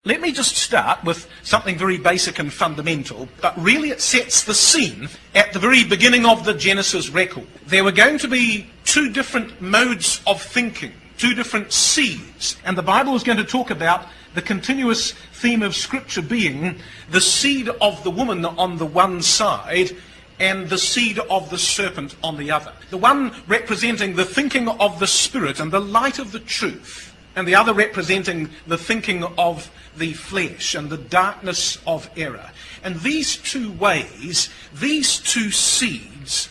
Let me just start with something very basic and fundamental, but really it sets the scene at the very beginning of the Genesis record. There were going to be two different modes of thinking, two different seeds, and the Bible is going to talk about the continuous theme of Scripture being the seed of the woman on the one side and the seed of the serpent on the other. The one representing the thinking of the Spirit and the light of the truth, and the other representing the thinking of the flesh and the darkness of error. And these two ways, these two seeds,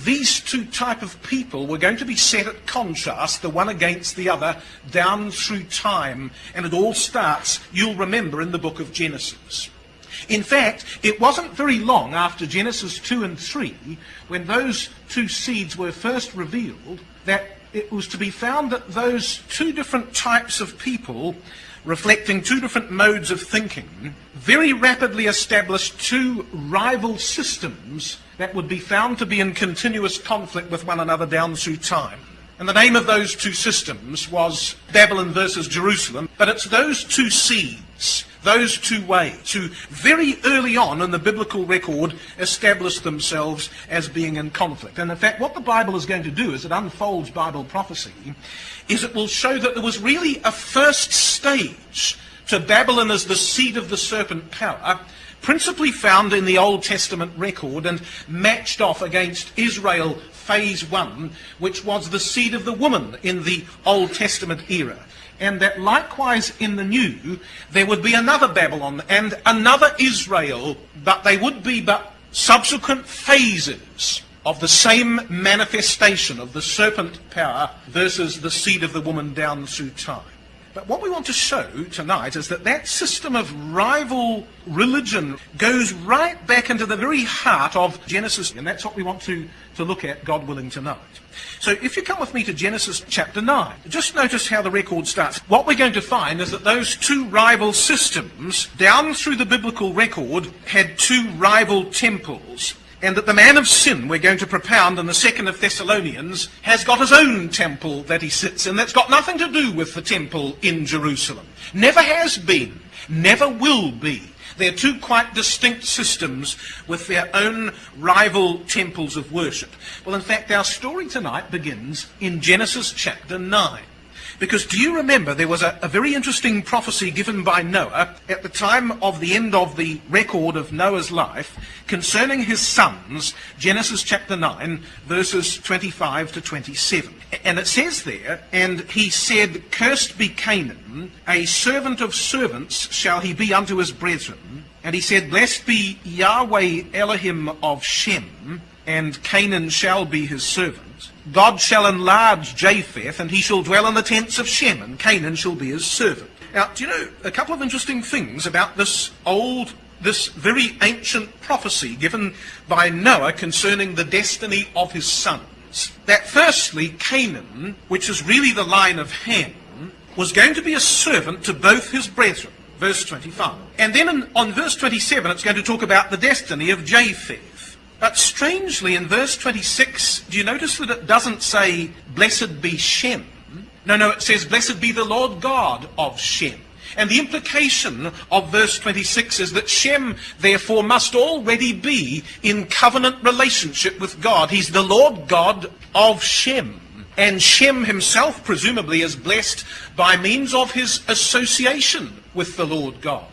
these two type of people were going to be set at contrast, the one against the other, down through time. And it all starts, you'll remember, in the book of Genesis. In fact, it wasn't very long after Genesis 2 and 3, when those two seeds were first revealed, that it was to be found that those two different types of people, reflecting two different modes of thinking, very rapidly established two rival systems that would be found to be in continuous conflict with one another down through time. And the name of those two systems was Babylon versus Jerusalem, but it's those two seeds, those two ways, who very early on in the biblical record established themselves as being in conflict. And in fact, what the Bible is going to do as it unfolds Bible prophecy is it will show that there was really a first stage to Babylon as the seed of the serpent power, principally found in the Old Testament record and matched off against Israel phase 1, which was the seed of the woman in the Old Testament era. And that likewise in the New, there would be another Babylon and another Israel, but they would be but subsequent phases of the same manifestation of the serpent power versus the seed of the woman down through time. But what we want to show tonight is that that system of rival religion goes right back into the very heart of Genesis, and that's what we want to look at, God willing, tonight. So if you come with me to Genesis chapter 9, just notice how the record starts. What we're going to find is that those two rival systems, down through the biblical record, had two rival temples. And that the man of sin, we're going to propound in the 2nd of Thessalonians, has got his own temple that he sits in that's got nothing to do with the temple in Jerusalem. Never has been, never will be. They're two quite distinct systems with their own rival temples of worship. Well, in fact, our story tonight begins in Genesis chapter 9. Because do you remember there was a very interesting prophecy given by Noah at the time of the end of the record of Noah's life concerning his sons, Genesis chapter 9, verses 25 to 27. And it says there, and he said, "Cursed be Canaan, a servant of servants shall he be unto his brethren. And he said, Blessed be Yahweh Elohim of Shem, and Canaan shall be his servant. God shall enlarge Japheth, and he shall dwell in the tents of Shem, and Canaan shall be his servant." Now, do you know a couple of interesting things about this very ancient prophecy given by Noah concerning the destiny of his sons? That firstly, Canaan, which is really the line of Ham, was going to be a servant to both his brethren. Verse 25. And then on verse 27, it's going to talk about the destiny of Japheth. But strangely, in verse 26, do you notice that it doesn't say, "Blessed be Shem"? No, it says, "Blessed be the Lord God of Shem." And the implication of verse 26 is that Shem, therefore, must already be in covenant relationship with God. He's the Lord God of Shem. And Shem himself, presumably, is blessed by means of his association with the Lord God.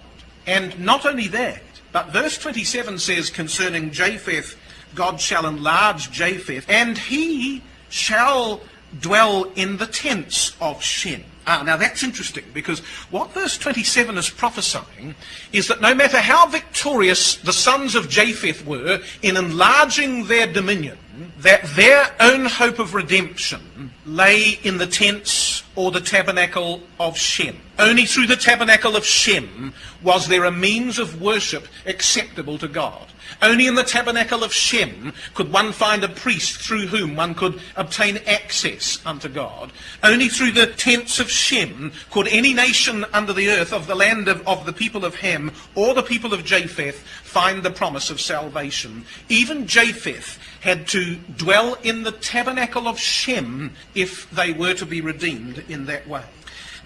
And not only that, but verse 27 says concerning Japheth, God shall enlarge Japheth, and he shall dwell in the tents of Shem. Now that's interesting, because what verse 27 is prophesying is that no matter how victorious the sons of Japheth were in enlarging their dominion, that their own hope of redemption lay in the tents or the tabernacle of Shem. Only through the tabernacle of Shem was there a means of worship acceptable to God. Only in the tabernacle of Shem could one find a priest through whom one could obtain access unto God. Only through the tents of Shem could any nation under the earth of the land of the people of Ham or the people of Japheth find the promise of salvation. Even Japheth had to dwell in the tabernacle of Shem if they were to be redeemed in that way.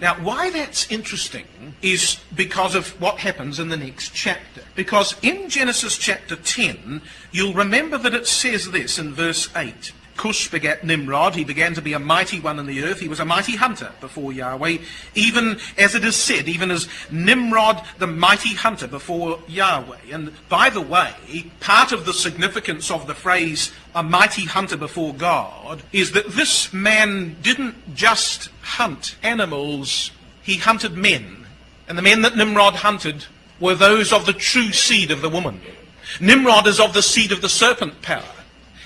Now, why that's interesting is because of what happens in the next chapter. Because in Genesis chapter 10, you'll remember that it says this in verse 8. Cush begat Nimrod. He began to be a mighty one in the earth. He was a mighty hunter before Yahweh, even as it is said, even as Nimrod, the mighty hunter before Yahweh. And by the way, part of the significance of the phrase, a mighty hunter before God, is that this man didn't just hunt animals, he hunted men. And the men that Nimrod hunted were those of the true seed of the woman. Nimrod is of the seed of the serpent power.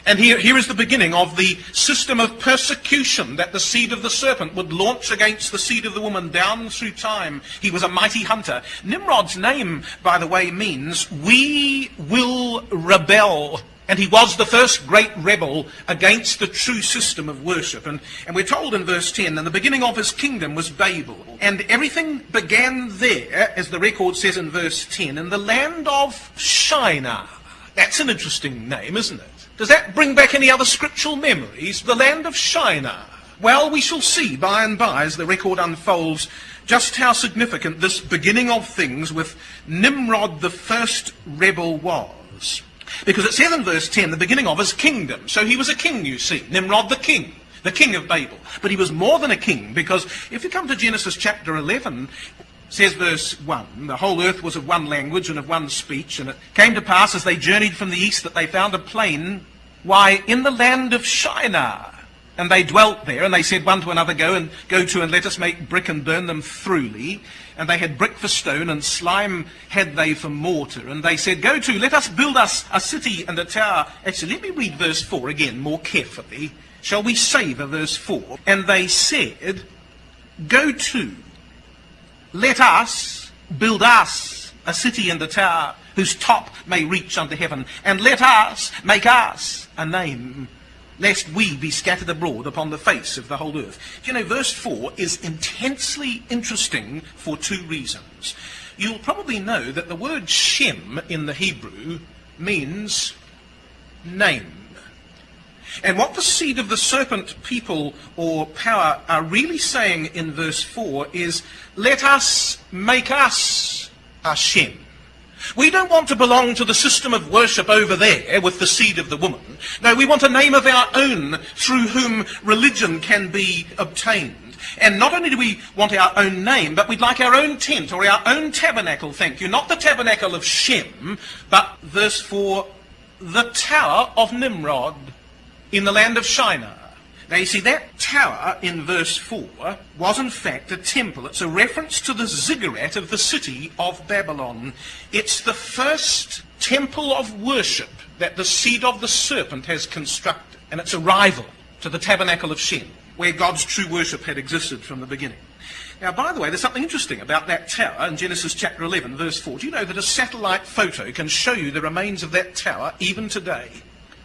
And here is the beginning of the system of persecution that the seed of the serpent would launch against the seed of the woman down through time. He was a mighty hunter. Nimrod's name, by the way, means we will rebel. And he was the first great rebel against the true system of worship. And we're told in verse 10, and the beginning of his kingdom was Babel. And everything began there, as the record says in verse 10, in the land of Shinar. That's an interesting name, isn't it? Does that bring back any other scriptural memories? The land of Shinar. Well, we shall see by and by as the record unfolds just how significant this beginning of things with Nimrod the first rebel was. Because it says in verse 10, the beginning of his kingdom. So he was a king, you see. Nimrod the king of Babel. But he was more than a king, because if you come to Genesis chapter 11, says verse 1, the whole earth was of one language and of one speech, and it came to pass as they journeyed from the east that they found a plain, in the land of Shinar. And they dwelt there, and they said one to another, go to and let us make brick and burn them throughly. And they had brick for stone, and slime had they for mortar. And they said, go to, let us build us a city and a tower. Actually, let me read verse 4 again more carefully. Shall we savour verse 4? And they said, go to, let us build us a city and a tower whose top may reach unto heaven, and let us make us a name, lest we be scattered abroad upon the face of the whole earth. You know, verse 4 is intensely interesting for two reasons. You'll probably know that the word Shem in the Hebrew means name. And what the seed of the serpent people or power are really saying in verse 4 is, let us make us a Shem. We don't want to belong to the system of worship over there with the seed of the woman. No, we want a name of our own through whom religion can be obtained. And not only do we want our own name, but we'd like our own tent or our own tabernacle, thank you. Not the tabernacle of Shem, but verse 4, the tower of Nimrod in the land of Shinar. Now you see, that tower in verse 4 was in fact a temple. It's a reference to the ziggurat of the city of Babylon. It's the first temple of worship that the seed of the serpent has constructed. And it's a rival to the tabernacle of Shem, where God's true worship had existed from the beginning. Now, by the way, there's something interesting about that tower in Genesis chapter 11, verse 4. Do you know that a satellite photo can show you the remains of that tower even today?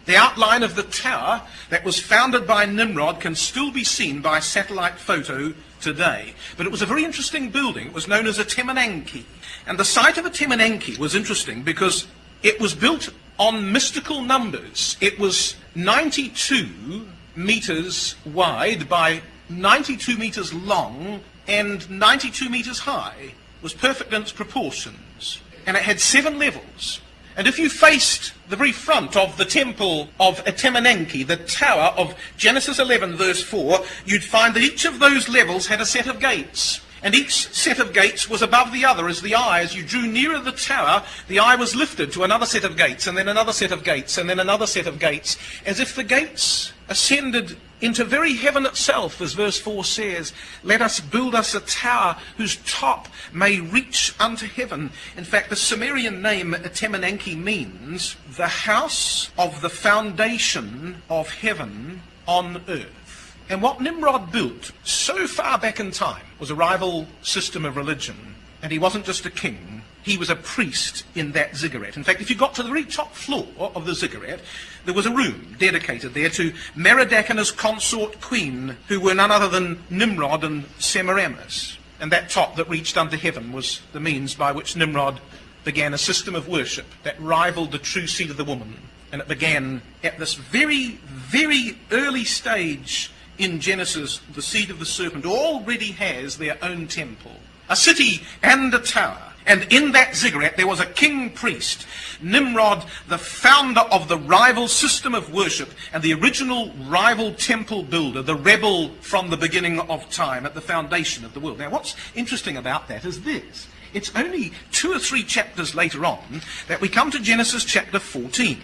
The outline of the tower that was founded by Nimrod can still be seen by satellite photo today. But it was a very interesting building. It was known as a Temenanki. And the site of a Temenanki was interesting because it was built on mystical numbers. It was 92 meters wide by 92 meters long and 92 meters high. It was perfect in its proportions. And it had 7 levels. And if you faced the very front of the temple of Temenanki, the tower of Genesis 11 verse 4, you'd find that each of those levels had a set of gates. And each set of gates was above the other as the eye. As you drew nearer the tower, the eye was lifted to another set of gates, and then another set of gates, and then another set of gates, as if the gates ascended into very heaven itself, as verse 4 says, let us build us a tower whose top may reach unto heaven. In fact, the Sumerian name Temenanki means the house of the foundation of heaven on earth. And what Nimrod built so far back in time was a rival system of religion. And he wasn't just a king, he was a priest in that ziggurat. In fact, if you got to the very top floor of the ziggurat, there was a room dedicated there to Merodach and his consort queen, who were none other than Nimrod and Semiramis. And that top that reached unto heaven was the means by which Nimrod began a system of worship that rivaled the true seed of the woman. And it began at this very, very early stage in Genesis. The seed of the serpent already has their own temple, a city and a tower. And in that ziggurat there was a king priest, Nimrod, the founder of the rival system of worship and the original rival temple builder, the rebel from the beginning of time at the foundation of the world. Now what's interesting about that is this. It's only 2 or 3 chapters later on that we come to Genesis chapter 14.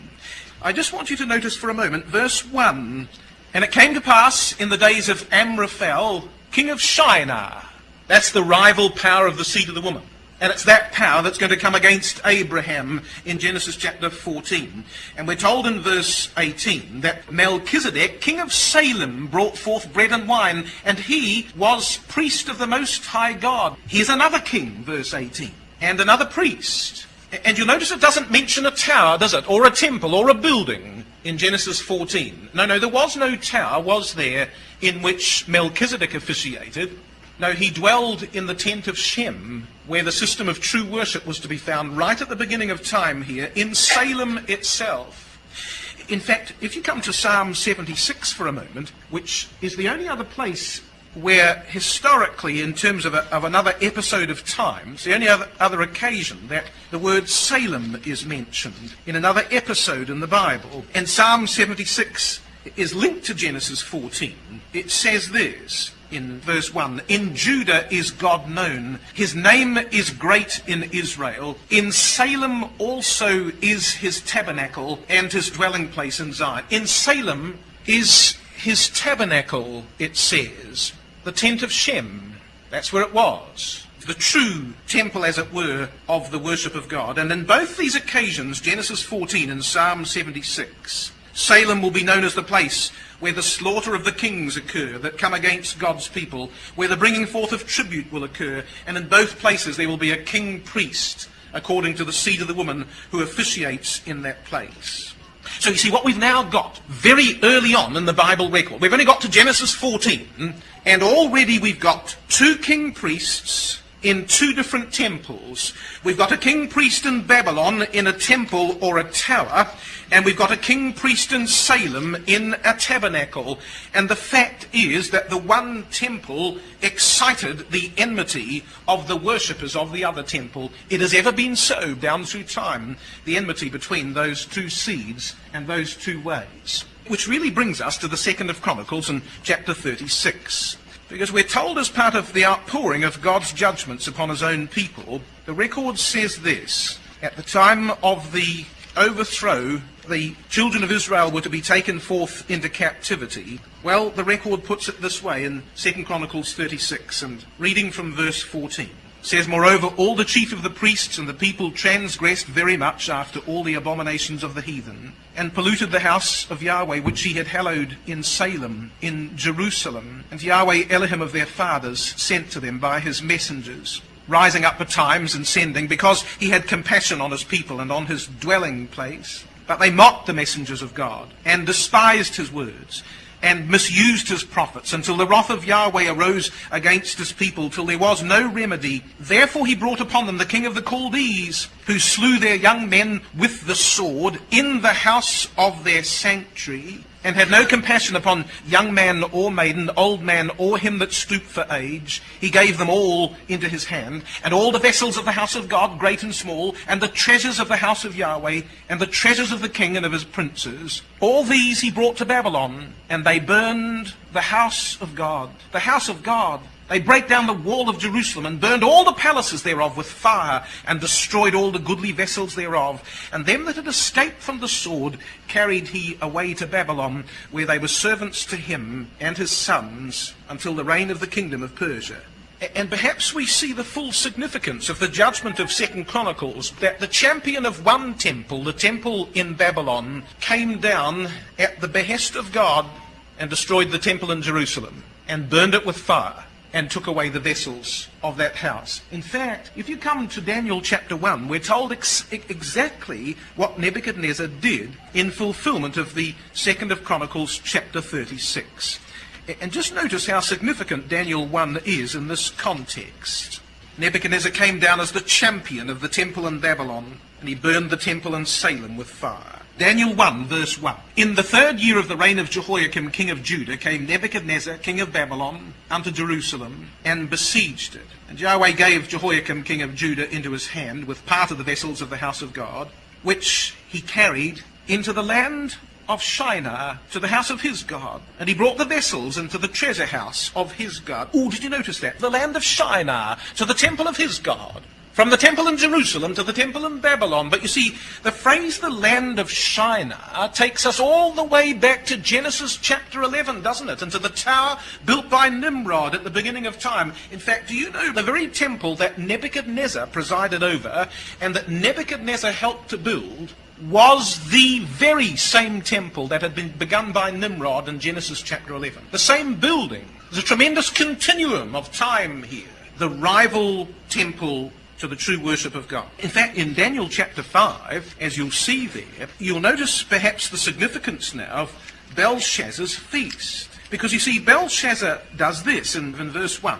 I just want you to notice for a moment verse 1. And it came to pass in the days of Amraphel, king of Shinar. That's the rival power of the seed of the woman. And it's that power that's going to come against Abraham in Genesis chapter 14. And we're told in verse 18 that Melchizedek, king of Salem, brought forth bread and wine, and he was priest of the Most High God. Here's another king, verse 18, and another priest. And you'll notice it doesn't mention a tower, does it? Or a temple, or a building in Genesis 14. No, there was no tower, was there, in which Melchizedek officiated. No, he dwelled in the tent of Shem, where the system of true worship was to be found right at the beginning of time here, in Salem itself. In fact, if you come to Psalm 76 for a moment, which is the only other place where historically, in terms of another episode of time, it's the only other occasion that the word Salem is mentioned in another episode in the Bible. And Psalm 76 is linked to Genesis 14. It says this in verse 1, in Judah is God known, his name is great in Israel. In Salem also is his tabernacle and his dwelling place in Zion. In Salem is his tabernacle, it says, the tent of Shem. That's where it was. The true temple, as it were, of the worship of God. And in both these occasions, Genesis 14 and Psalm 76, Salem will be known as the place where the slaughter of the kings occur that come against God's people, where the bringing forth of tribute will occur, and in both places there will be a king priest, according to the seed of the woman, who officiates in that place. So you see, what we've now got very early on in the Bible record, we've only got to Genesis 14, and already we've got 2 king priests in 2 different temples. We've got a king priest in Babylon in a temple or a tower, and we've got a king priest in Salem in a tabernacle. And the fact is that the one temple excited the enmity of the worshippers of the other temple. It has ever been so down through time, the enmity between those 2 seeds and those 2 ways. Which really brings us to the 2nd of Chronicles in chapter 36. Because we're told as part of the outpouring of God's judgments upon his own people, the record says this: at the time of the overthrow, the children of Israel were to be taken forth into captivity. Well, the record puts it this way in 2 Chronicles 36, and reading from verse 14. Says, moreover, all the chief of the priests and the people transgressed very much after all the abominations of the heathen, and polluted the house of Yahweh, which he had hallowed in Salem, in Jerusalem. And Yahweh Elohim of their fathers sent to them by his messengers, rising up betimes and sending, because he had compassion on his people and on his dwelling place. But they mocked the messengers of God, and despised his words, and misused his prophets, until the wrath of Yahweh arose against his people, till there was no remedy. Therefore he brought upon them the king of the Chaldees, who slew their young men with the sword in the house of their sanctuary, and had no compassion upon young man or maiden, old man or him that stooped for age. He gave them all into his hand, and all the vessels of the house of God, great and small, and the treasures of the house of Yahweh, and the treasures of the king and of his princes. All these he brought to Babylon, and they burned the house of God. The house of God. They brake down the wall of Jerusalem, and burned all the palaces thereof with fire, and destroyed all the goodly vessels thereof. And them that had escaped from the sword carried he away to Babylon, where they were servants to him and his sons, until the reign of the kingdom of Persia. And perhaps we see the full significance of the judgment of 2 Chronicles, that the champion of one temple, the temple in Babylon, came down at the behest of God and destroyed the temple in Jerusalem, and burned it with fire, and took away the vessels of that house. In fact, if you come to Daniel chapter 1, we're told exactly what Nebuchadnezzar did in fulfillment of the 2nd of Chronicles chapter 36. And just notice how significant Daniel 1 is in this context. Nebuchadnezzar came down as the champion of the temple in Babylon, and he burned the temple in Salem with fire. Daniel 1, verse 1. In the 3rd year of the reign of Jehoiakim, king of Judah, came Nebuchadnezzar, king of Babylon, unto Jerusalem, and besieged it. And Yahweh gave Jehoiakim, king of Judah, into his hand, with part of the vessels of the house of God, which he carried into the land of Shinar, to the house of his God. And he brought the vessels into the treasure house of his God. Oh, did you notice that? The land of Shinar, to the temple of his God. From the temple in Jerusalem to the temple in Babylon. But you see, the phrase the land of Shinar takes us all the way back to Genesis chapter 11, doesn't it? And to the tower built by Nimrod at the beginning of time. In fact, do you know the very temple that Nebuchadnezzar presided over and that Nebuchadnezzar helped to build was the very same temple that had been begun by Nimrod in Genesis chapter 11. The same building. There's a tremendous continuum of time here. The rival temple to the true worship of God. In fact, in Daniel chapter 5, as you'll see there, you'll notice perhaps the significance now of Belshazzar's feast. Because you see, Belshazzar does this in verse 1.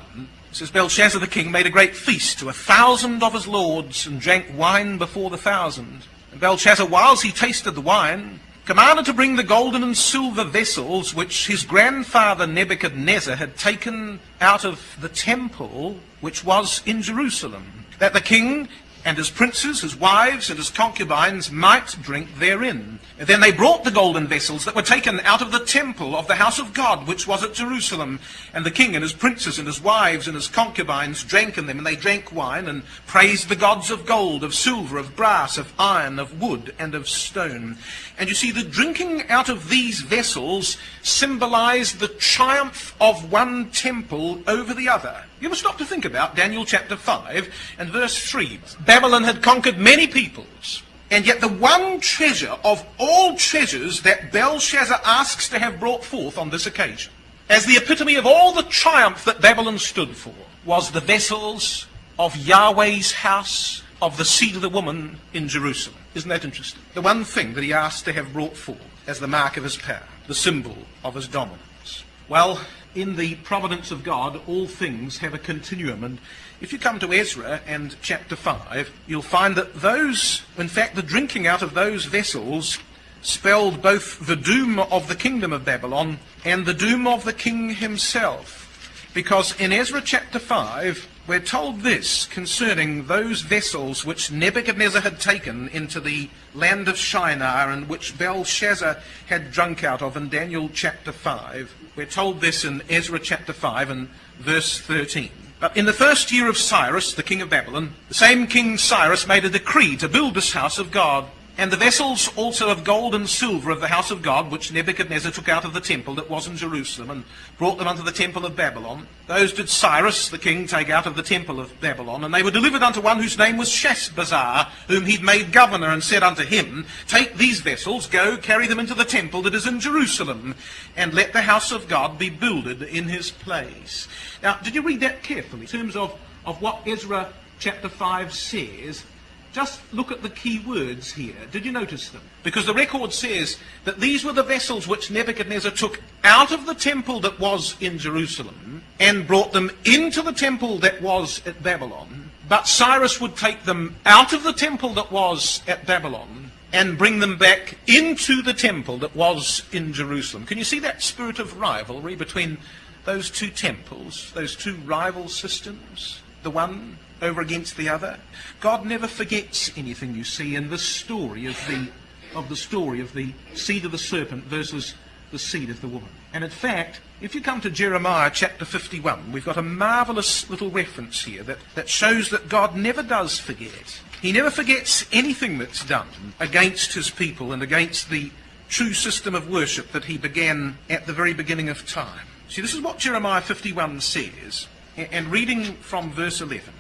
It says, Belshazzar the king made a great feast to 1,000 of his lords, and drank wine before the 1,000. And Belshazzar, whilst he tasted the wine, commanded to bring the golden and silver vessels which his grandfather Nebuchadnezzar had taken out of the temple which was in Jerusalem, that the king and his princes, his wives, and his concubines might drink therein. And then they brought the golden vessels that were taken out of the temple of the house of God, which was at Jerusalem. And the king and his princes and his wives and his concubines drank in them. And they drank wine and praised the gods of gold, of silver, of brass, of iron, of wood, and of stone. And you see, the drinking out of these vessels symbolized the triumph of one temple over the other. You ever stop to think about Daniel chapter 5 and verse 3? Babylon had conquered many peoples, and yet the one treasure of all treasures that Belshazzar asks to have brought forth on this occasion, as the epitome of all the triumph that Babylon stood for, was the vessels of Yahweh's house, of the seed of the woman in Jerusalem. Isn't that interesting? The one thing that he asked to have brought forth as the mark of his power, the symbol of his dominance. Well, in the providence of God, all things have a continuum. And if you come to Ezra and chapter 5, you'll find that those, in fact, the drinking out of those vessels spelled both the doom of the kingdom of Babylon and the doom of the king himself. Because in Ezra chapter 5, we're told this concerning those vessels which Nebuchadnezzar had taken into the land of Shinar and which Belshazzar had drunk out of in Daniel chapter 5. We're told this in Ezra chapter 5 and verse 13. But in the 1st year of Cyrus, the king of Babylon, the same king Cyrus made a decree to build this house of God. And the vessels also of gold and silver of the house of God, which Nebuchadnezzar took out of the temple that was in Jerusalem, and brought them unto the temple of Babylon, those did Cyrus the king take out of the temple of Babylon, and they were delivered unto one whose name was Sheshbazzar, whom he'd made governor, and said unto him, Take these vessels, go, carry them into the temple that is in Jerusalem, and let the house of God be builded in his place. Now, did you read that carefully in terms of what Ezra chapter 5 says? Just look at the key words here. Did you notice them? Because the record says that these were the vessels which Nebuchadnezzar took out of the temple that was in Jerusalem and brought them into the temple that was at Babylon. But Cyrus would take them out of the temple that was at Babylon and bring them back into the temple that was in Jerusalem. Can you see that spirit of rivalry between those two temples, those two rival systems? The one over against the other. God never forgets anything, you see, in this story of the story of the seed of the serpent versus the seed of the woman. And in fact, if you come to Jeremiah chapter 51, we've got a marvelous little reference here that shows that God never does forget. He never forgets anything that's done against his people and against the true system of worship that he began at the very beginning of time. See, this is what Jeremiah 51 says, and reading from verse 11.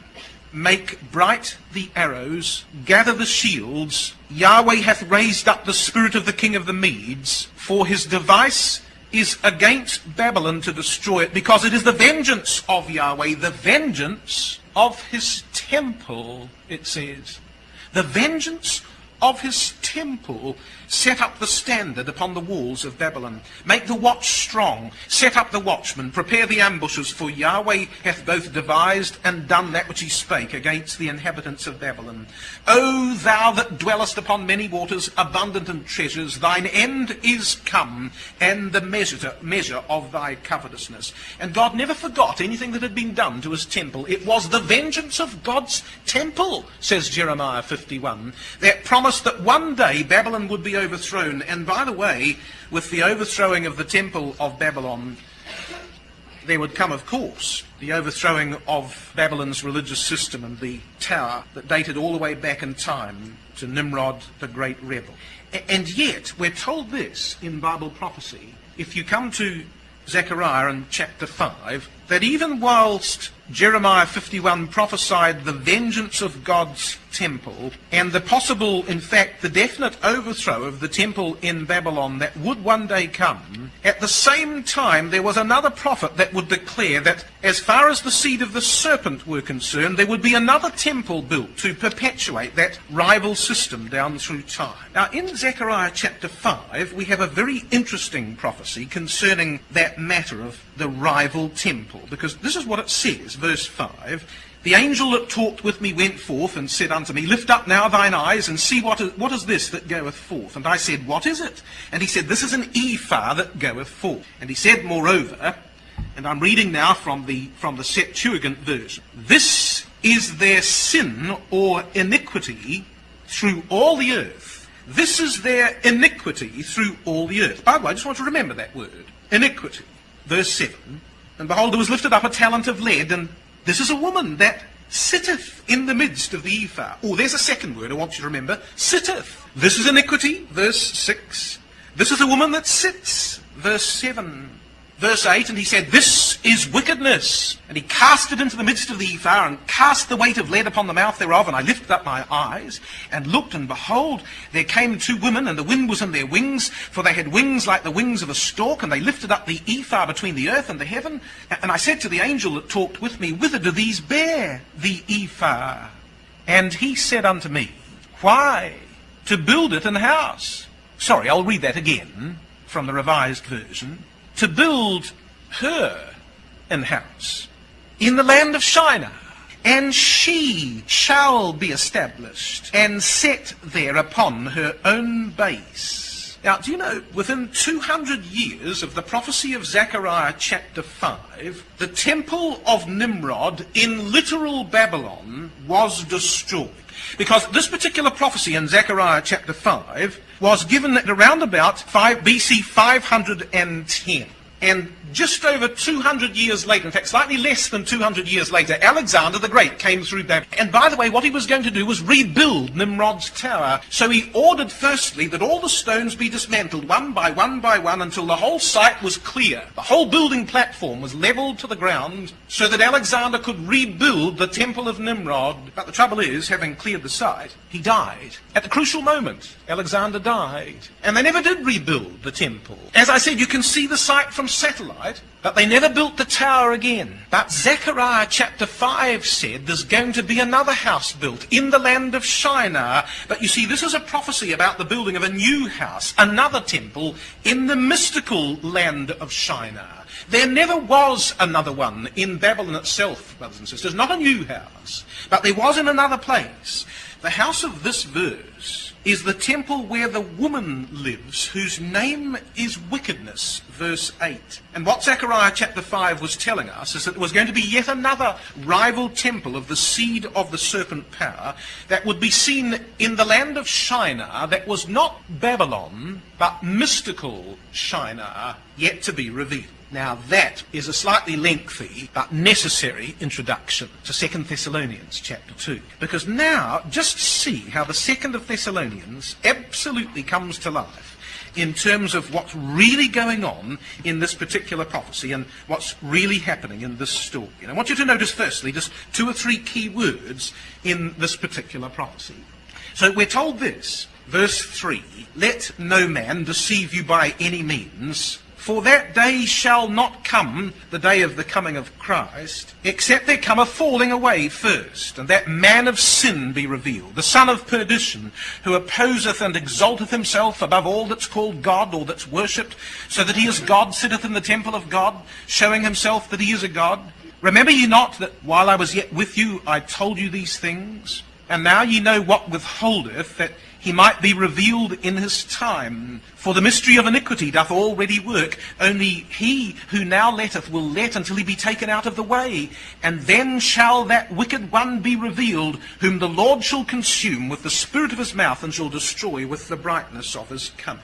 Make bright the arrows, gather the shields. Yahweh hath raised up the spirit of the king of the Medes for his device is against Babylon to destroy it, because it is the vengeance of Yahweh, the vengeance of his temple, it says. The vengeance of his temple. Set up the standard upon the walls of Babylon. Make the watch strong. Set up the watchmen. Prepare the ambushes, for Yahweh hath both devised and done that which he spake against the inhabitants of Babylon. O thou that dwellest upon many waters, abundant in treasures, thine end is come, and the measure of thy covetousness. And God never forgot anything that had been done to his temple. It was the vengeance of God's temple, says Jeremiah 51, that promised that one day Babylon would be overthrown. And by the way, with the overthrowing of the temple of Babylon, there would come, of course, the overthrowing of Babylon's religious system and the tower that dated all the way back in time to Nimrod, the great rebel. And yet, we're told this in Bible prophecy, if you come to Zechariah in chapter 5, that even whilst Jeremiah 51 prophesied the vengeance of God's temple and the possible, in fact, the definite overthrow of the temple in Babylon that would one day come, at the same time there was another prophet that would declare that as far as the seed of the serpent were concerned, there would be another temple built to perpetuate that rival system down through time. Now, in Zechariah chapter 5, we have a very interesting prophecy concerning that matter of the rival temple, because this is what it says, verse 5. The angel that talked with me went forth and said unto me, Lift up now thine eyes and see what is this that goeth forth. And I said, What is it? And he said, This is an ephah that goeth forth. And he said, moreover, and I'm reading now from the Septuagint version, This is their sin or iniquity through all the earth. This is their iniquity through all the earth. By the way, I just want to remember that word, iniquity. Verse 7, And behold, there was lifted up a talent of lead, and this is a woman that sitteth in the midst of the ephah. Oh, there's a second word I want you to remember. Sitteth. This is iniquity. Verse 6. This is a woman that sits. Verse 7. Verse 8, and he said, This is wickedness. And he cast it into the midst of the ephah, and cast the weight of lead upon the mouth thereof. And I lifted up my eyes, and looked, and behold, there came two women, and the wind was in their wings, for they had wings like the wings of a stork, and they lifted up the ephah between the earth and the heaven. And I said to the angel that talked with me, Whither do these bear the ephah? And he said unto me, Why? To build it an house. Sorry, I'll read that again from the Revised Version. To build her an house in the land of Shinar, and she shall be established and set there upon her own base. Now, do you know, within 200 years of the prophecy of Zechariah chapter 5, the temple of Nimrod in literal Babylon was destroyed. Because this particular prophecy in Zechariah chapter 5 was given at around about BC 510. And just over 200 years later, in fact slightly less than 200 years later, Alexander the Great came through Babylon. And by the way, what he was going to do was rebuild Nimrod's tower. So he ordered firstly that all the stones be dismantled one by one by one until the whole site was clear. The whole building platform was leveled to the ground so that Alexander could rebuild the temple of Nimrod. But the trouble is, having cleared the site, he died. At the crucial moment, Alexander died. And they never did rebuild the temple. As I said, you can see the site from satellite, but they never built the tower again. But Zechariah chapter 5 said there's going to be another house built in the land of Shinar. But you see, this is a prophecy about the building of a new house, another temple, in the mystical land of Shinar. There never was another one in Babylon itself, brothers and sisters, not a new house, but there was in another place. The house of this verse is the temple where the woman lives, whose name is wickedness, verse 8. And what Zechariah chapter 5 was telling us is that there was going to be yet another rival temple of the seed of the serpent power that would be seen in the land of Shinar, that was not Babylon, but mystical Shinar, yet to be revealed. Now that is a slightly lengthy but necessary introduction to 2 Thessalonians chapter 2. Because now, just see how the 2nd of Thessalonians absolutely comes to life in terms of what's really going on in this particular prophecy and what's really happening in this story. And I want you to notice firstly just 2 or 3 key words in this particular prophecy. So we're told this, verse 3, Let no man deceive you by any means, For that day shall not come, the day of the coming of Christ, except there come a falling away first, and that man of sin be revealed, the son of perdition, who opposeth and exalteth himself above all that's called God or that's worshipped, so that he is God, sitteth in the temple of God, showing himself that he is a God. Remember ye not that while I was yet with you, I told you these things? And now ye know what withholdeth, that he might be revealed in his time. For the mystery of iniquity doth already work, only he who now letteth will let until he be taken out of the way. And then shall that wicked one be revealed, whom the Lord shall consume with the spirit of his mouth, and shall destroy with the brightness of his coming.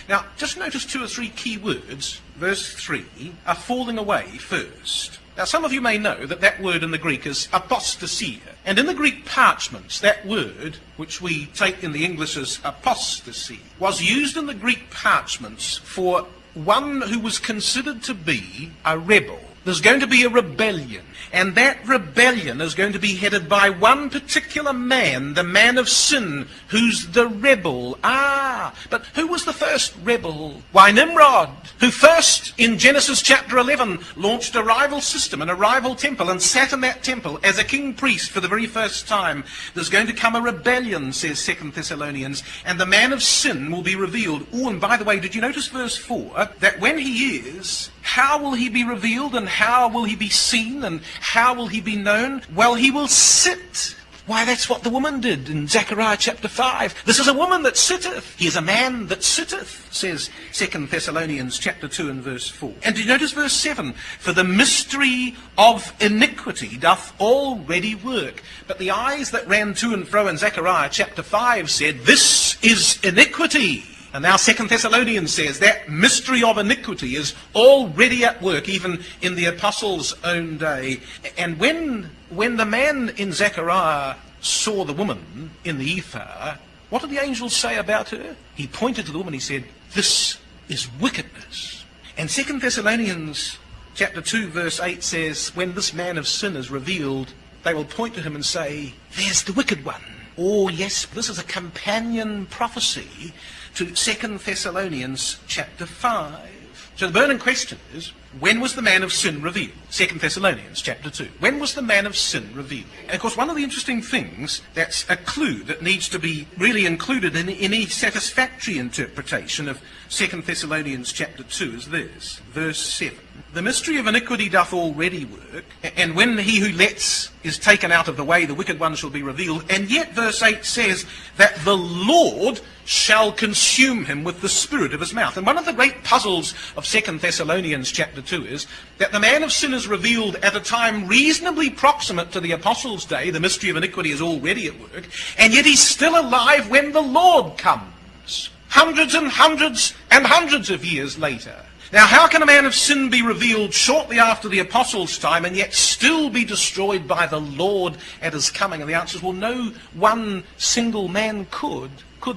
Now, just notice 2 or 3 key words. Verse 3, a falling away first. Now, some of you may know that that word in the Greek is apostasia. And in the Greek parchments, that word, which we take in the English as apostasy, was used in the Greek parchments for one who was considered to be a rebel. There's going to be a rebellion. And that rebellion is going to be headed by one particular man, the man of sin, who's the rebel. But who was the first rebel? Why, Nimrod, who first, in Genesis chapter 11, launched a rival system and a rival temple and sat in that temple as a king priest for the very first time. There's going to come a rebellion, says 2 Thessalonians, and the man of sin will be revealed. Oh, and by the way, did you notice verse 4? That when he is, how will he be revealed, and how will he be seen, and how will he be known? Well, he will sit. Why, that's what the woman did in Zechariah chapter 5. This is a woman that sitteth. He is a man that sitteth, says 2 Thessalonians chapter 2 and verse 4. And do you notice verse 7? For the mystery of iniquity doth already work. But the eyes that ran to and fro in Zechariah chapter 5 said, this is iniquity. And now 2 Thessalonians says that mystery of iniquity is already at work, even in the apostles' own day. And when the man in Zechariah saw the woman in the ephah, what did the angel say about her? He pointed to the woman, he said, this is wickedness. And 2 Thessalonians chapter 2 verse 8 says, when this man of sin is revealed, they will point to him and say, there's the wicked one. Oh yes, this is a companion prophecy to 2 Thessalonians chapter 5. So the burning question is, when was the man of sin revealed? 2 Thessalonians chapter 2. When was the man of sin revealed? And of course, one of the interesting things that's a clue that needs to be really included in any satisfactory interpretation of 2 Thessalonians chapter 2 is this, verse 7. The mystery of iniquity doth already work, and when he who lets is taken out of the way, the wicked one shall be revealed. And yet verse 8 says that the Lord shall consume him with the spirit of his mouth. And one of the great puzzles of 2 Thessalonians chapter 2 is that the man of sin is revealed at a time reasonably proximate to the apostles' day. The mystery of iniquity is already at work, and yet he's still alive when the Lord comes, hundreds and hundreds and hundreds of years later. Now, how can a man of sin be revealed shortly after the apostles' time and yet still be destroyed by the Lord at his coming? And the answer is, well, no one single man could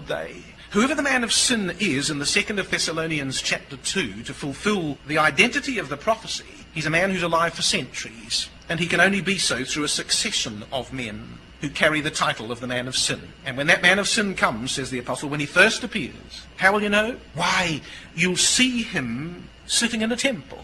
they? Whoever the man of sin is in the 2nd of Thessalonians chapter 2, to fulfill the identity of the prophecy, he's a man who's alive for centuries, and he can only be so through a succession of men who carry the title of the man of sin. And when that man of sin comes, says the apostle, when he first appears, how will you know? Why, you'll see him sitting in a temple.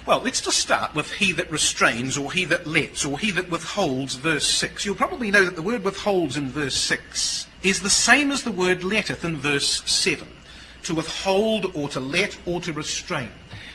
Well, let's just start with he that restrains, or he that lets, or he that withholds, verse 6. You'll probably know that the word withholds in verse 6 is the same as the word letteth in verse 7. To withhold, or to let, or to restrain.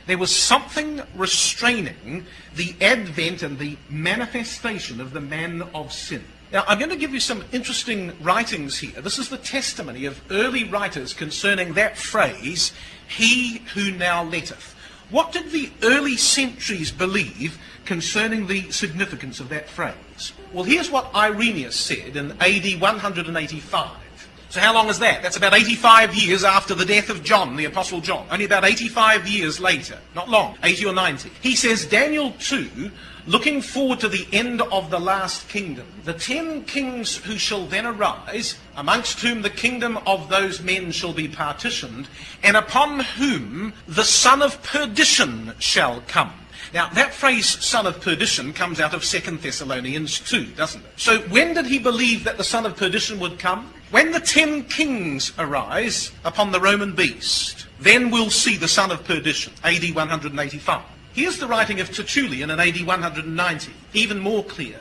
There was something restraining the advent and the manifestation of the man of sin. Now, I'm going to give you some interesting writings here. This is the testimony of early writers concerning that phrase, he who now letteth. What did the early centuries believe concerning the significance of that phrase? Well, here's what Irenaeus said in AD 185. So how long is that? That's about 85 years after the death of John, the Apostle John. Only about 85 years later. Not long, 80 or 90. He says, Daniel 2, looking forward to the end of the last kingdom, the 10 kings who shall then arise, amongst whom the kingdom of those men shall be partitioned, and upon whom the son of perdition shall come. Now, that phrase, son of perdition, comes out of 2 Thessalonians 2, doesn't it? So when did he believe that the son of perdition would come? when the 10 kings arise upon the Roman beast, then we'll see the son of perdition, AD 185. Here's the writing of Tertullian in AD 190, even more clear.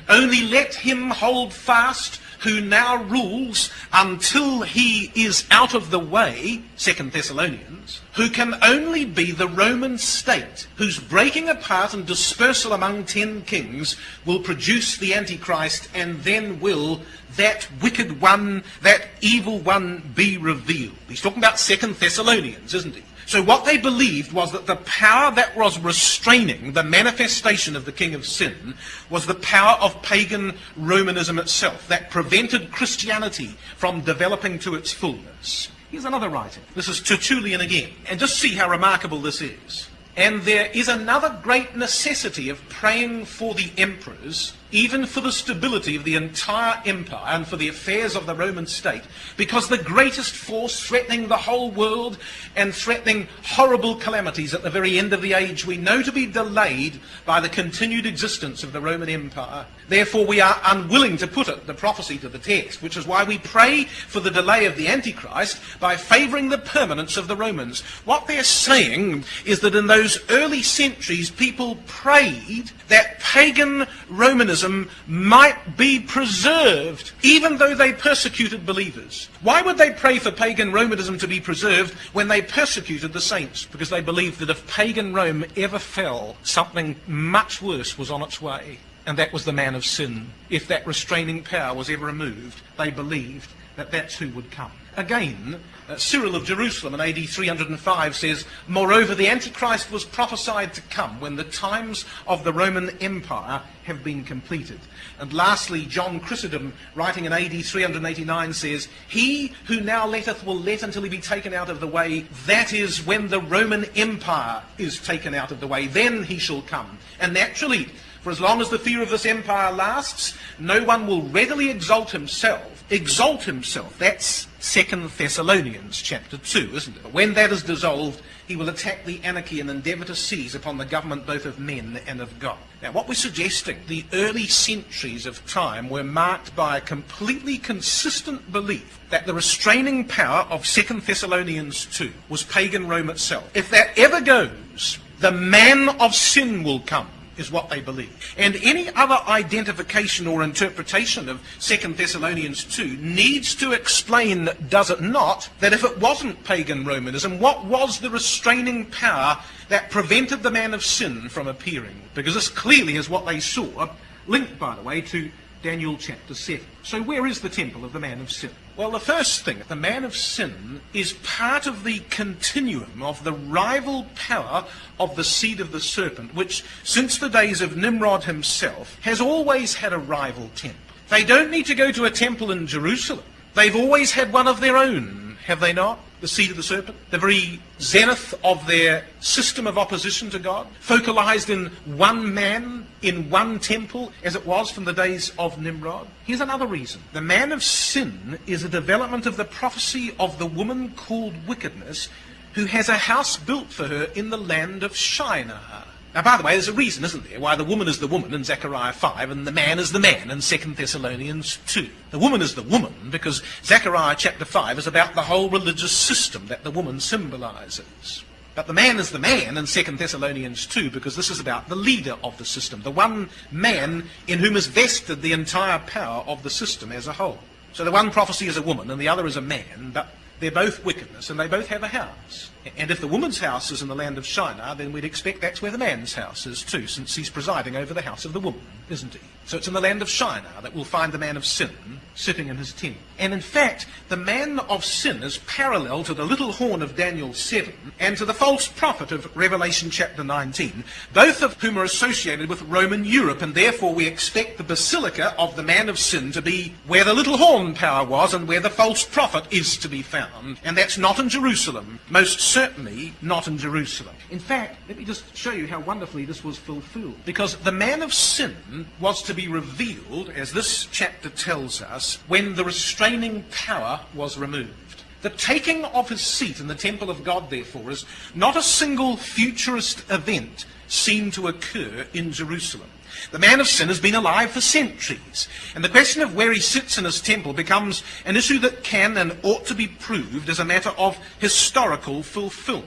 Only let him hold fast who now rules until he is out of the way, 2 Thessalonians, who can only be the Roman state, whose breaking apart and dispersal among 10 kings will produce the Antichrist, and then will that wicked one, that evil one, be revealed. He's talking about 2 Thessalonians, isn't he? So what they believed was that the power that was restraining the manifestation of the king of sin was the power of pagan Romanism itself, that prevented Christianity from developing to its fullness. Here's another writing. This is Tertullian again. And just see how remarkable this is. And there is another great necessity of praying for the emperors, even for the stability of the entire empire and for the affairs of the Roman state, because the greatest force threatening the whole world and threatening horrible calamities at the very end of the age we know to be delayed by the continued existence of the Roman Empire. Therefore we are unwilling to put it, the prophecy, to the text, which is why we pray for the delay of the Antichrist by favouring the permanence of the Romans. What they're saying is that in those early centuries people prayed that pagan Romanism might be preserved, even though they persecuted believers. Why would they pray for pagan Romanism to be preserved when they persecuted the saints? Because they believed that if pagan Rome ever fell, something much worse was on its way, and that was the man of sin. If that restraining power was ever removed, they believed that that's who would come. Again, Cyril of Jerusalem in AD 305 says, moreover, the Antichrist was prophesied to come when the times of the Roman Empire have been completed. And lastly, John Chrysostom, writing in AD 389, says, he who now letteth will let until he be taken out of the way. That is, when the Roman Empire is taken out of the way, then he shall come. And naturally, for as long as the fear of this empire lasts, no one will readily exalt himself. Exalt himself, that's 2 Thessalonians chapter 2, isn't it? When that is dissolved, he will attack the anarchy and endeavour to seize upon the government both of men and of God. Now, what we're suggesting, the early centuries of time were marked by a completely consistent belief that the restraining power of 2 Thessalonians 2 was pagan Rome itself. If that ever goes, the man of sin will come, is what they believe. And any other identification or interpretation of 2 Thessalonians 2 needs to explain, does it not, that if it wasn't pagan Romanism, what was the restraining power that prevented the man of sin from appearing? Because this clearly is what they saw, linked, by the way, to Daniel chapter 7. So where is the temple of the man of sin? Well, the first thing, the man of sin is part of the continuum of the rival power of the seed of the serpent, which, since the days of Nimrod himself, has always had a rival temple. They don't need to go to a temple in Jerusalem. They've always had one of their own, have they not? The seed of the serpent, the very zenith of their system of opposition to God, focalized in one man, in one temple, as it was from the days of Nimrod. Here's another reason. The man of sin is a development of the prophecy of the woman called wickedness, who has a house built for her in the land of Shinar. Now, by the way, there's a reason, isn't there, why the woman is the woman in Zechariah 5 and the man is the man in 2 Thessalonians 2. The woman is the woman because Zechariah chapter 5 is about the whole religious system that the woman symbolizes. But the man is the man in 2 Thessalonians 2 because this is about the leader of the system, the one man in whom is vested the entire power of the system as a whole. So the one prophecy is a woman and the other is a man, but they're both wickedness and they both have a house. And if the woman's house is in the land of Shinar, then we'd expect that's where the man's house is too, since he's presiding over the house of the woman, isn't he? So it's in the land of Shinar that we'll find the man of sin sitting in his tent. And in fact, the man of sin is parallel to the little horn of Daniel 7 and to the false prophet of Revelation chapter 19, both of whom are associated with Roman Europe, and therefore we expect the basilica of the man of sin to be where the little horn power was and where the false prophet is to be found. And that's not in Jerusalem, most certainly not in Jerusalem. In fact, let me just show you how wonderfully this was fulfilled. Because the man of sin was to be revealed, as this chapter tells us, when the restraining power was removed. The taking of his seat in the temple of God, therefore, is not a single futurist event seen to occur in Jerusalem. The man of sin has been alive for centuries, and the question of where he sits in his temple becomes an issue that can and ought to be proved as a matter of historical fulfillment.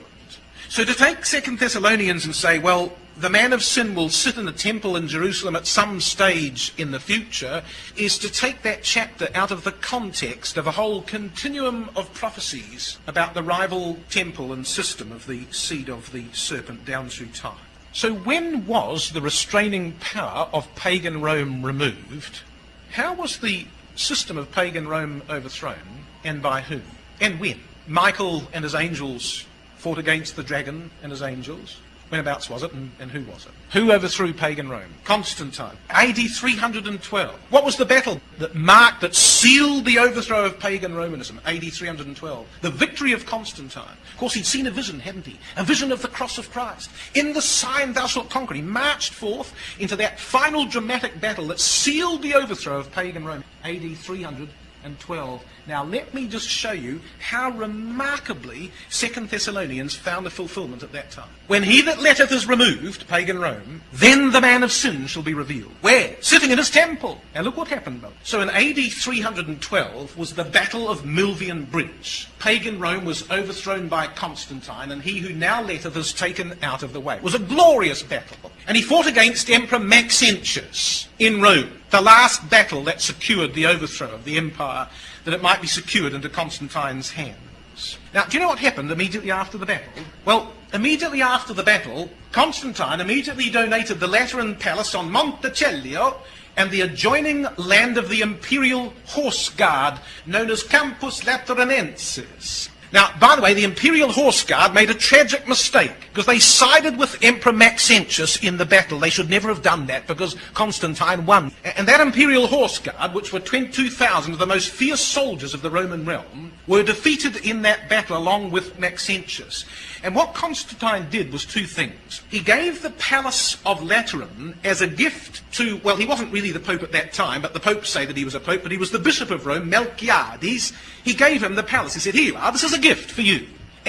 So to take 2 Thessalonians and say, well, the man of sin will sit in a temple in Jerusalem at some stage in the future, is to take that chapter out of the context of a whole continuum of prophecies about the rival temple and system of the seed of the serpent down through time. So when was the restraining power of pagan Rome removed? How was the system of pagan Rome overthrown, and by whom? And when? Michael and his angels fought against the dragon and his angels. Whenabouts was it, and who was it? Who overthrew pagan Rome? Constantine. AD 312. What was the battle that sealed the overthrow of pagan Romanism? AD 312. The victory of Constantine. Of course, he'd seen a vision, hadn't he? A vision of the cross of Christ. In the sign thou shalt conquer. He marched forth into that final dramatic battle that sealed the overthrow of pagan Rome. AD 312. Now let me just show you how remarkably 2 Thessalonians found a fulfillment at that time. When he that letteth is removed, pagan Rome, then the man of sin shall be revealed. Where? Sitting in his temple. Now look what happened. So in AD 312 was the Battle of Milvian Bridge. Pagan Rome was overthrown by Constantine, and he who now letteth is taken out of the way. It was a glorious battle. And he fought against Emperor Maxentius in Rome, the last battle that secured the overthrow of the empire, that it might be secured into Constantine's hands. Now, do you know what happened immediately after the battle? Well, immediately after the battle, Constantine immediately donated the Lateran Palace on Monticello and the adjoining land of the Imperial Horse Guard, known as Campus Lateranensis. Now, by the way, the Imperial Horse Guard made a tragic mistake because they sided with Emperor Maxentius in the battle. They should never have done that because Constantine won. And that Imperial Horse Guard, which were 22,000 of the most fierce soldiers of the Roman realm, were defeated in that battle along with Maxentius. And what Constantine did was two things. He gave the Palace of Lateran as a gift to, well, he wasn't really the Pope at that time, but the Popes say that he was a Pope, but he was the Bishop of Rome, Melchiades. He gave him the palace. He said, here you are, this is a gift for you.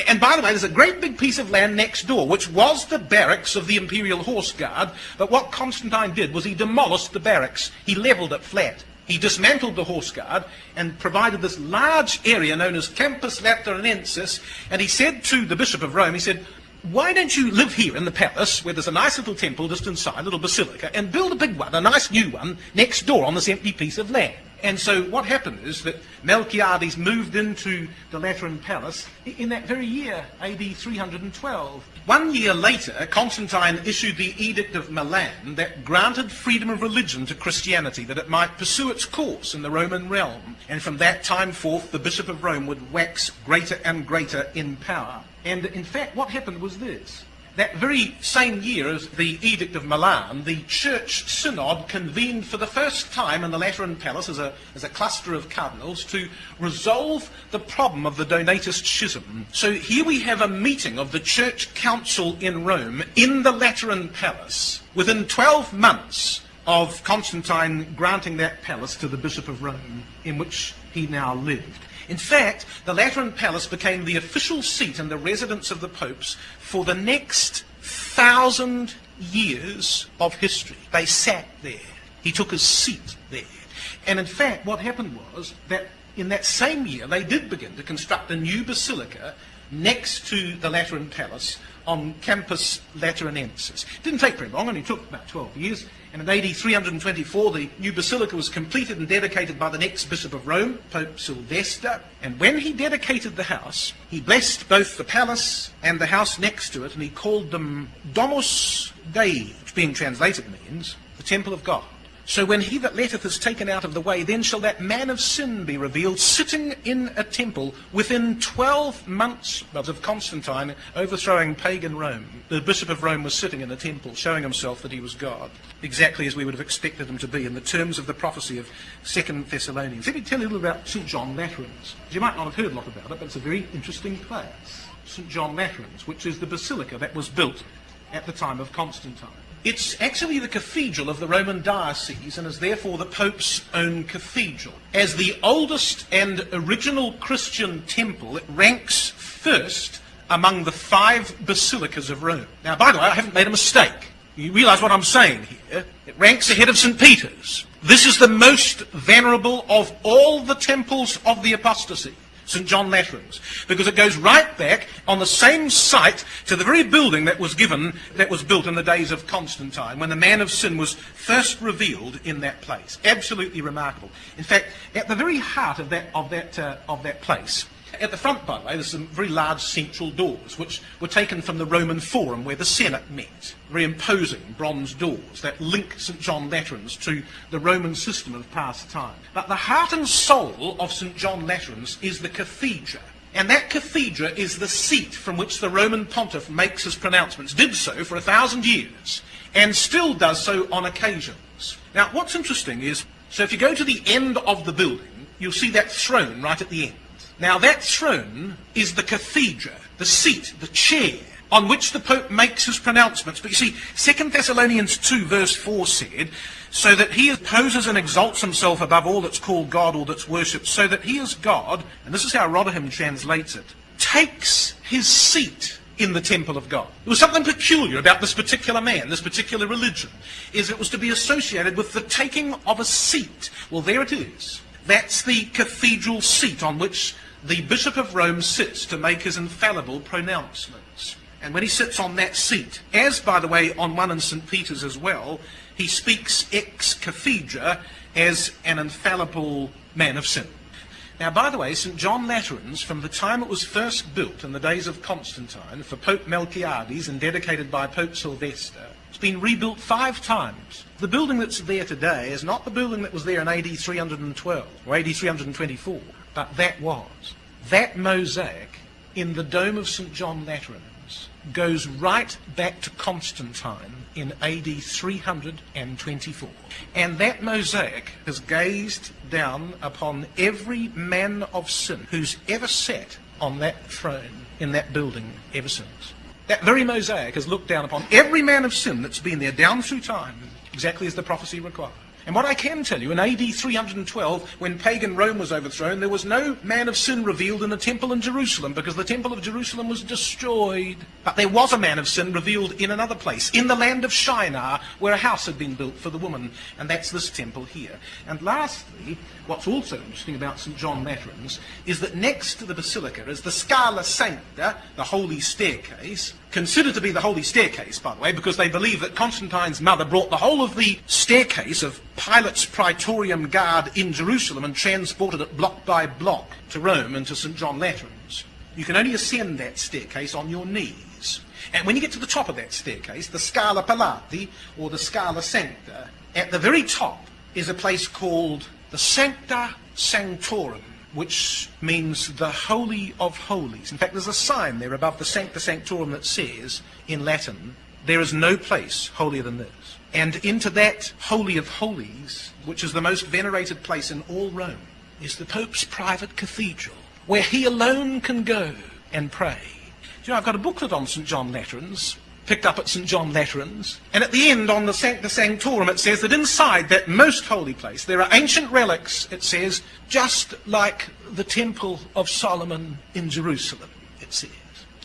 And by the way, there's a great big piece of land next door, which was the barracks of the Imperial Horse Guard, but what Constantine did was he demolished the barracks. He levelled it flat. He dismantled the Horse Guard and provided this large area known as Campus Lateranensis, and he said to the Bishop of Rome, he said, why don't you live here in the palace, where there's a nice little temple just inside, a little basilica, and build a big one, a nice new one, next door on this empty piece of land. And so what happened is that Melchiades moved into the Lateran Palace in that very year, AD 312. 1 year later, Constantine issued the Edict of Milan that granted freedom of religion to Christianity, that it might pursue its course in the Roman realm. And from that time forth, the Bishop of Rome would wax greater and greater in power. And in fact, what happened was this. That very same year as the Edict of Milan, the Church Synod convened for the first time in the Lateran Palace as a cluster of cardinals to resolve the problem of the Donatist schism. So here we have a meeting of the Church Council in Rome in the Lateran Palace within 12 months of Constantine granting that palace to the Bishop of Rome, in which he now lived. In fact, the Lateran Palace became the official seat and the residence of the popes for the next 1,000 years of history. They sat there. He took his seat there. And in fact, what happened was that in that same year, they did begin to construct a new basilica next to the Lateran Palace on Campus Lateranensis. It didn't take very long, only took about 12 years. And in AD 324, the new basilica was completed and dedicated by the next Bishop of Rome, Pope Sylvester. And when he dedicated the house, he blessed both the palace and the house next to it, and he called them Domus Dei, which being translated means the temple of God. So when he that letteth is taken out of the way, then shall that man of sin be revealed, sitting in a temple within 12 months of Constantine overthrowing pagan Rome. The Bishop of Rome was sitting in a temple, showing himself that he was God, exactly as we would have expected him to be in the terms of the prophecy of 2 Thessalonians. Let me tell you a little about St. John Lateran's. You might not have heard a lot about it, but it's a very interesting place. St. John Lateran's, which is the basilica that was built at the time of Constantine. It's actually the cathedral of the Roman diocese and is therefore the Pope's own cathedral. As the oldest and original Christian temple, it ranks first among the 5 basilicas of Rome. Now, by the way, I haven't made a mistake. You realise what I'm saying here? It ranks ahead of St. Peter's. This is the most venerable of all the temples of the apostasy, St. John Lateran's, because it goes right back on the same site to the very building that was built in the days of Constantine, when the man of sin was first revealed in that place. Absolutely remarkable. In fact, at the very heart of that place, at the front, by the way, there's some very large central doors, which were taken from the Roman Forum, where the Senate met. Very imposing bronze doors that link St. John Lateran's to the Roman system of past time. But the heart and soul of St. John Lateran's is the cathedra. And that cathedra is the seat from which the Roman pontiff makes his pronouncements. Did so for 1,000 years, and still does so on occasions. Now, what's interesting is, so if you go to the end of the building, you'll see that throne right at the end. Now, that throne is the cathedra, the seat, the chair, on which the Pope makes his pronouncements. But you see, 2 Thessalonians 2 verse 4 said, so that he opposes and exalts himself above all that's called God or that's worshipped, so that he is God, and this is how Rotherham translates it, takes his seat in the temple of God. There was something peculiar about this particular man, this particular religion, is it was to be associated with the taking of a seat. Well, there it is. That's the cathedral seat on which the Bishop of Rome sits to make his infallible pronouncements. And when he sits on that seat, as, by the way, on one in St. Peter's as well, he speaks ex cathedra as an infallible man of sin. Now, by the way, St. John Lateran's, from the time it was first built in the days of Constantine for Pope Melchiades and dedicated by Pope Sylvester, it's been rebuilt 5 times. The building that's there today is not the building that was there in AD 312 or AD 324, but that was. That mosaic in the dome of St. John Lateran's goes right back to Constantine in AD 324. And that mosaic has gazed down upon every man of sin who's ever sat on that throne in that building ever since. That very mosaic has looked down upon every man of sin that's been there down through time, exactly as the prophecy required. And what I can tell you, in AD 312, when pagan Rome was overthrown, there was no man of sin revealed in the temple in Jerusalem, because the temple of Jerusalem was destroyed. But there was a man of sin revealed in another place, in the land of Shinar, where a house had been built for the woman, and that's this temple here. And lastly, what's also interesting about St. John Lateran's is that next to the basilica is the Scala Sancta, the holy staircase, considered to be the holy staircase, by the way, because they believe that Constantine's mother brought the whole of the staircase of Pilate's Praetorium Guard in Jerusalem and transported it block by block to Rome and to St. John Lateran's. You can only ascend that staircase on your knees. And when you get to the top of that staircase, the Scala Palati, or the Scala Sancta, at the very top is a place called the Sancta Sanctorum, which means the Holy of Holies. In fact, there's a sign there above the Sancta Sanctorum that says, in Latin, there is no place holier than this. And into that Holy of Holies, which is the most venerated place in all Rome, is the Pope's private cathedral, where he alone can go and pray. You know, I've got a booklet on St. John Lateran's, picked up at St. John Lateran's, and at the end on the Sancta Sanctorum it says that inside that most holy place there are ancient relics, it says, just like the Temple of Solomon in Jerusalem, it says.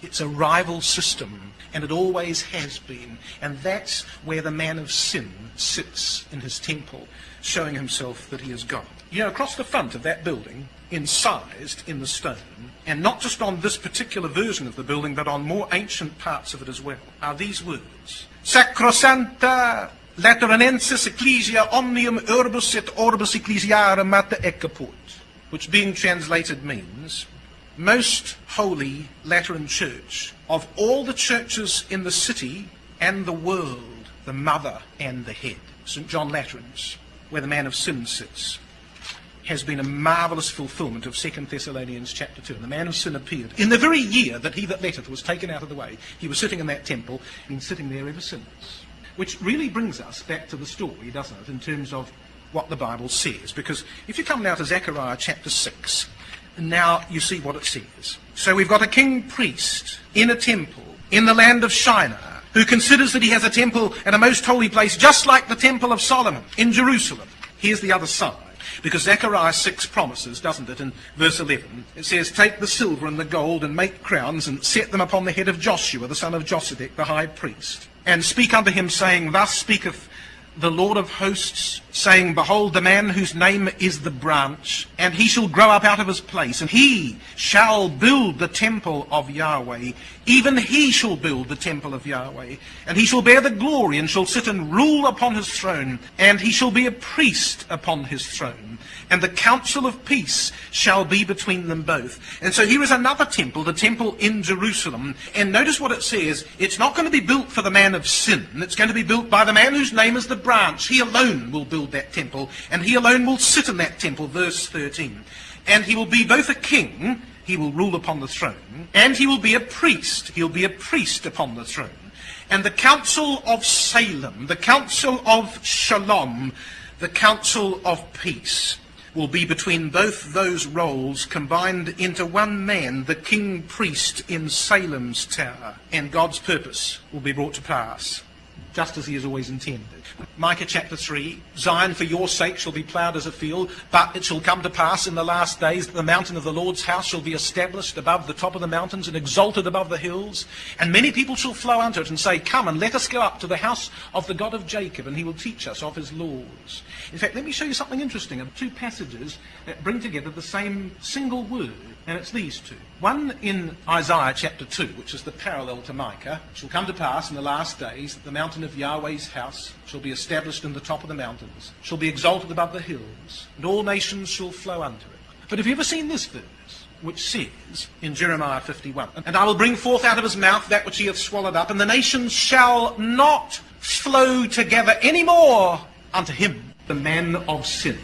It's a rival system, and it always has been, and that's where the man of sin sits in his temple, showing himself that he is God. You know, across the front of that building, incised in the stone, and not just on this particular version of the building, but on more ancient parts of it as well, are these words: Sacrosanta Lateranensis Ecclesia omnium urbus et orbis ecclesiarum mater eccaput, which being translated means, most holy Lateran Church, of all the churches in the city and the world, the mother and the head. St. John Lateran's, where the man of sin sits, has been a marvellous fulfilment of 2 Thessalonians chapter 2. And the man of sin appeared in the very year that he that letteth was taken out of the way. He was sitting in that temple, and been sitting there ever since. Which really brings us back to the story, doesn't it, in terms of what the Bible says. Because if you come now to Zechariah chapter 6, now you see what it says. So we've got a king priest in a temple in the land of Shinar, who considers that he has a temple and a most holy place, just like the temple of Solomon in Jerusalem. Here's the other side. Because Zechariah 6 promises, doesn't it, in verse 11, it says, take the silver and the gold and make crowns and set them upon the head of Joshua, the son of Josedek, the high priest, and speak unto him, saying, thus speaketh the Lord of hosts, saying, behold, the man whose name is the branch, and he shall grow up out of his place, and he shall build the temple of Yahweh, even he shall build the temple of Yahweh, and he shall bear the glory, and shall sit and rule upon his throne, and he shall be a priest upon his throne, and the counsel of peace shall be between them both. And so here is another temple, the temple in Jerusalem, and notice what it says. It's not going to be built for the man of sin. It's going to be built by the man whose name is the branch. He alone will build that temple, and he alone will sit in that temple, verse 13. And he will be both a king, he will rule upon the throne, and he will be a priest. He'll be a priest upon the throne. And the council of Salem, the council of Shalom, the council of peace will be between both those roles combined into one man, the king priest in Salem's tower. And God's purpose will be brought to pass, just as he has always intended. Micah chapter 3, Zion for your sake shall be ploughed as a field, but it shall come to pass in the last days that the mountain of the Lord's house shall be established above the top of the mountains and exalted above the hills. And many people shall flow unto it and say, come and let us go up to the house of the God of Jacob, and he will teach us of his laws. In fact, let me show you something interesting of two passages that bring together the same single word, and it's these two. One in Isaiah chapter 2, which is the parallel to Micah. It shall come to pass in the last days that the mountain of Yahweh's house shall be established in the top of the mountains, shall be exalted above the hills, and all nations shall flow unto it. But have you ever seen this verse, which says in Jeremiah 51, and I will bring forth out of his mouth that which he hath swallowed up, and the nations shall not flow together any more unto him, the man of sin.